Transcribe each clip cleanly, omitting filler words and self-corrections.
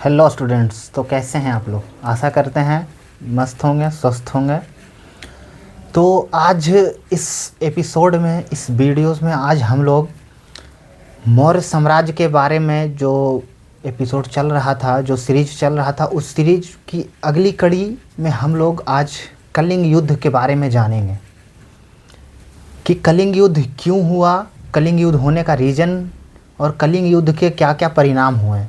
Hello students, तो कैसे हैं आप लोग। आशा करते हैं मस्त होंगे, स्वस्थ होंगे। तो आज इस एपिसोड में, इस वीडियोस में आज हम लोग मौर्य साम्राज्य के बारे में जो एपिसोड चल रहा था, जो सीरीज चल रहा था, उस सीरीज की अगली कड़ी में हम लोग आज कलिंग युद्ध के बारे में जानेंगे कि कलिंग युद्ध क्यों हुआ, कलिंग युद्ध होने का रीज़न और कलिंग युद्ध के क्या क्या परिणाम हुए।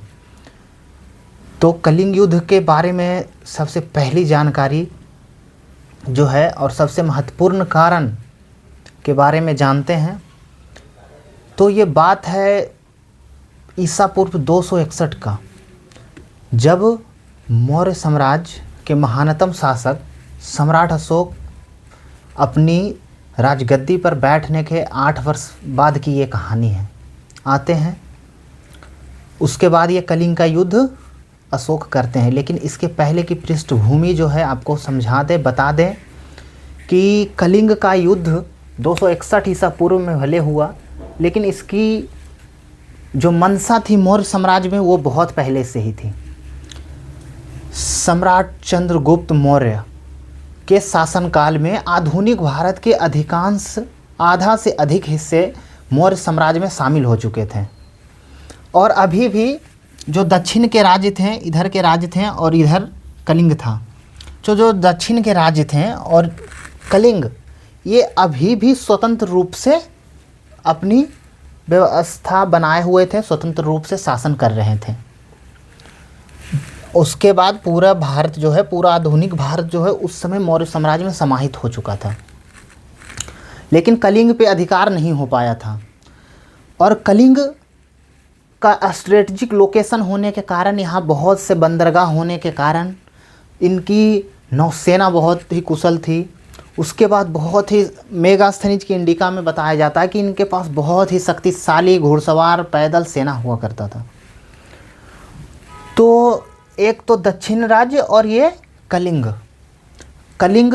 तो कलिंग युद्ध के बारे में सबसे पहली जानकारी जो है और सबसे महत्वपूर्ण कारण के बारे में जानते हैं। तो ये बात है ईसा पूर्व 261 का, जब मौर्य साम्राज्य के महानतम शासक सम्राट अशोक अपनी राजगद्दी पर बैठने के 8 वर्ष बाद की ये कहानी है। आते हैं, उसके बाद ये कलिंग का युद्ध अशोक करते हैं। लेकिन इसके पहले की पृष्ठभूमि जो है आपको समझा दे, बता दें कि कलिंग का युद्ध 261 ईसा पूर्व में भले हुआ, लेकिन इसकी जो मंशा थी मौर्य साम्राज्य में वो बहुत पहले से ही थी। सम्राट चंद्रगुप्त मौर्य के शासनकाल में आधुनिक भारत के अधिकांश, आधा से अधिक हिस्से मौर्य साम्राज्य में शामिल हो चुके थे। और अभी भी जो दक्षिण के राज्य थे, इधर के राज्य थे और इधर कलिंग था। जो दक्षिण के राज्य थे और कलिंग, ये अभी भी स्वतंत्र रूप से अपनी व्यवस्था बनाए हुए थे, स्वतंत्र रूप से शासन कर रहे थे। उसके बाद पूरा भारत जो है, पूरा आधुनिक भारत जो है उस समय मौर्य साम्राज्य में समाहित हो चुका था, लेकिन कलिंग पे अधिकार नहीं हो पाया था। और कलिंग का स्ट्रेटजिक लोकेशन होने के कारण, यहाँ बहुत से बंदरगाह होने के कारण, इनकी नौसेना बहुत ही कुशल थी। उसके बाद बहुत ही मेगास्थनीज की इंडिका में बताया जाता है कि इनके पास बहुत ही शक्तिशाली घुड़सवार पैदल सेना हुआ करता था। तो एक तो दक्षिण राज्य और ये कलिंग, कलिंग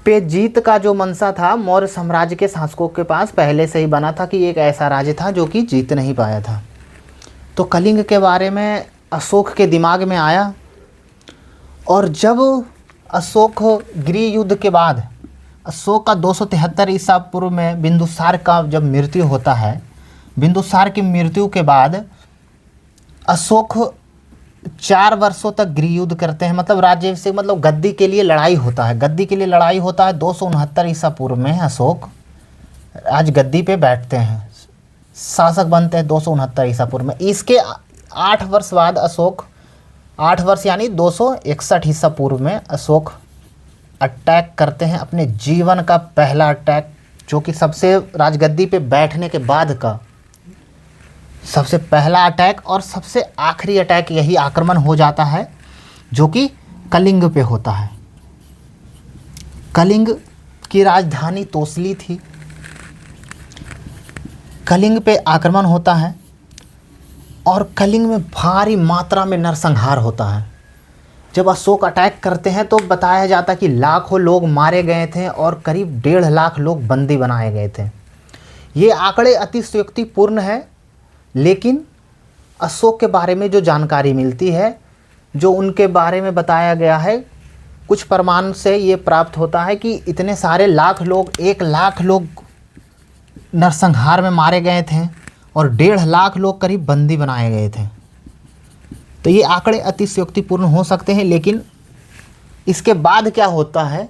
पे जीत का जो मंशा था मौर्य साम्राज्य के शासकों के पास पहले से ही बना था कि एक ऐसा राज्य था जो कि जीत नहीं पाया था। तो कलिंग के बारे में अशोक के दिमाग में आया। और जब अशोक गृह युद्ध के बाद, अशोक का 273 ईसा पूर्व में बिंदुसार का जब मृत्यु होता है, बिंदुसार की मृत्यु के बाद अशोक 4 वर्षों तक गृह युद्ध करते हैं। मतलब राज्य से, मतलब गद्दी के लिए लड़ाई होता है, गद्दी के लिए लड़ाई होता है। 269 ईसा पूर्व में अशोक आज गद्दी पे बैठते हैं, शासक बनते हैं 269 ईसा पूर्व में। इसके 8 वर्ष बाद अशोक, 8 वर्ष यानी 261 ईसा पूर्व में अशोक अटैक करते हैं, अपने जीवन का पहला अटैक, जो कि सबसे राजगद्दी पे बैठने के बाद का सबसे पहला अटैक और सबसे आखिरी अटैक, यही आक्रमण हो जाता है जो कि कलिंग पे होता है। कलिंग की राजधानी तोसली थी। कलिंग पे आक्रमण होता है और कलिंग में भारी मात्रा में नरसंहार होता है। जब अशोक अटैक करते हैं तो बताया जाता है कि लाखों लोग मारे गए थे और करीब 1.5 लाख लोग बंदी बनाए गए थे। ये आंकड़े अतिशयोक्तिपूर्ण है, लेकिन अशोक के बारे में जो जानकारी मिलती है, जो उनके बारे में बताया गया है, कुछ प्रमाण से ये प्राप्त होता है कि इतने सारे लाख लोग, 1 लाख लोग नरसंहार में मारे गए थे और 1.5 लाख लोग करीब बंदी बनाए गए थे। तो ये आंकड़े अतिशयोक्तिपूर्ण हो सकते हैं, लेकिन इसके बाद क्या होता है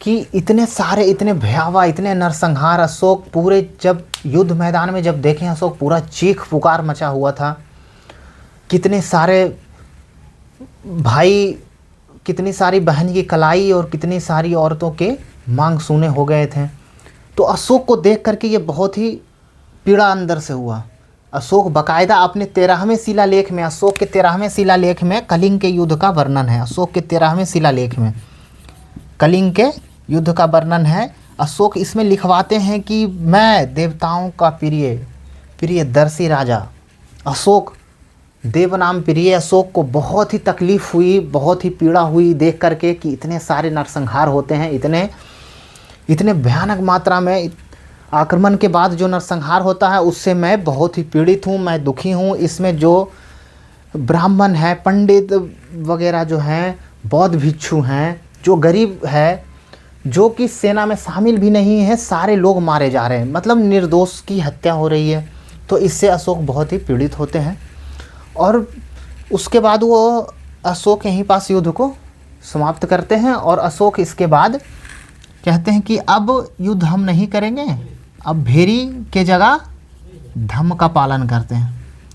कि इतने सारे, इतने भयावह, इतने नरसंहार, अशोक पूरे, जब युद्ध मैदान में जब देखें अशोक पूरा चीख पुकार मचा हुआ था। कितने सारे भाई, कितनी सारी बहन की कलाई और कितनी सारी औरतों के मांग सूने हो गए थे। तो अशोक को देख करके ये बहुत ही पीड़ा अंदर से हुआ। अशोक बाकायदा अपने 13वें शिलालेख में, अशोक के 13वें शिलालेख में कलिंग के युद्ध का वर्णन है। अशोक के 13वें शिलालेख में कलिंग के युद्ध का वर्णन है। अशोक इसमें लिखवाते हैं कि मैं देवताओं का प्रियदर्शी राजा अशोक, देव नाम प्रिय अशोक को बहुत ही तकलीफ़ हुई, बहुत ही पीड़ा हुई देख करके कि इतने सारे नरसंहार होते हैं, इतने भयानक मात्रा में आक्रमण के बाद जो नरसंहार होता है उससे मैं बहुत ही पीड़ित हूँ, मैं दुखी हूँ। इसमें जो ब्राह्मण है, पंडित वगैरह जो हैं, बौद्ध भिक्षु हैं, जो गरीब है, जो कि सेना में शामिल भी नहीं है, सारे लोग मारे जा रहे हैं, मतलब निर्दोष की हत्या हो रही है। तो इससे अशोक बहुत ही पीड़ित होते हैं और उसके बाद वो अशोक यहीं पास युद्ध को समाप्त करते हैं। और अशोक इसके बाद कहते हैं कि अब युद्ध हम नहीं करेंगे, अब भेरी के जगह धम्म का पालन करते हैं।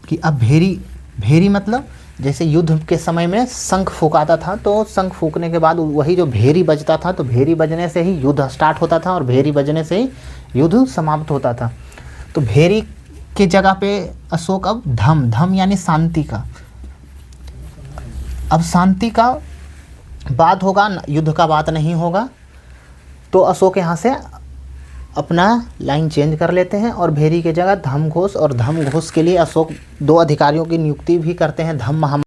कि अब भेरी मतलब जैसे युद्ध के समय में शंख फूंकाता था, तो शंख फूंकने के बाद वही जो भेरी बजता था, तो भेरी बजने से ही युद्ध स्टार्ट होता था और भेरी बजने से ही युद्ध समाप्त होता था। तो भेरी के जगह पे अशोक अब धम यानी शांति का, अब शांति का बात होगा, युद्ध का बात नहीं होगा। तो अशोक यहाँ से अपना लाइन चेंज कर लेते हैं और भेरी के जगह धम्म घोष, और धम्म घोष के लिए अशोक 2 अधिकारियों की नियुक्ति भी करते हैं, धम्म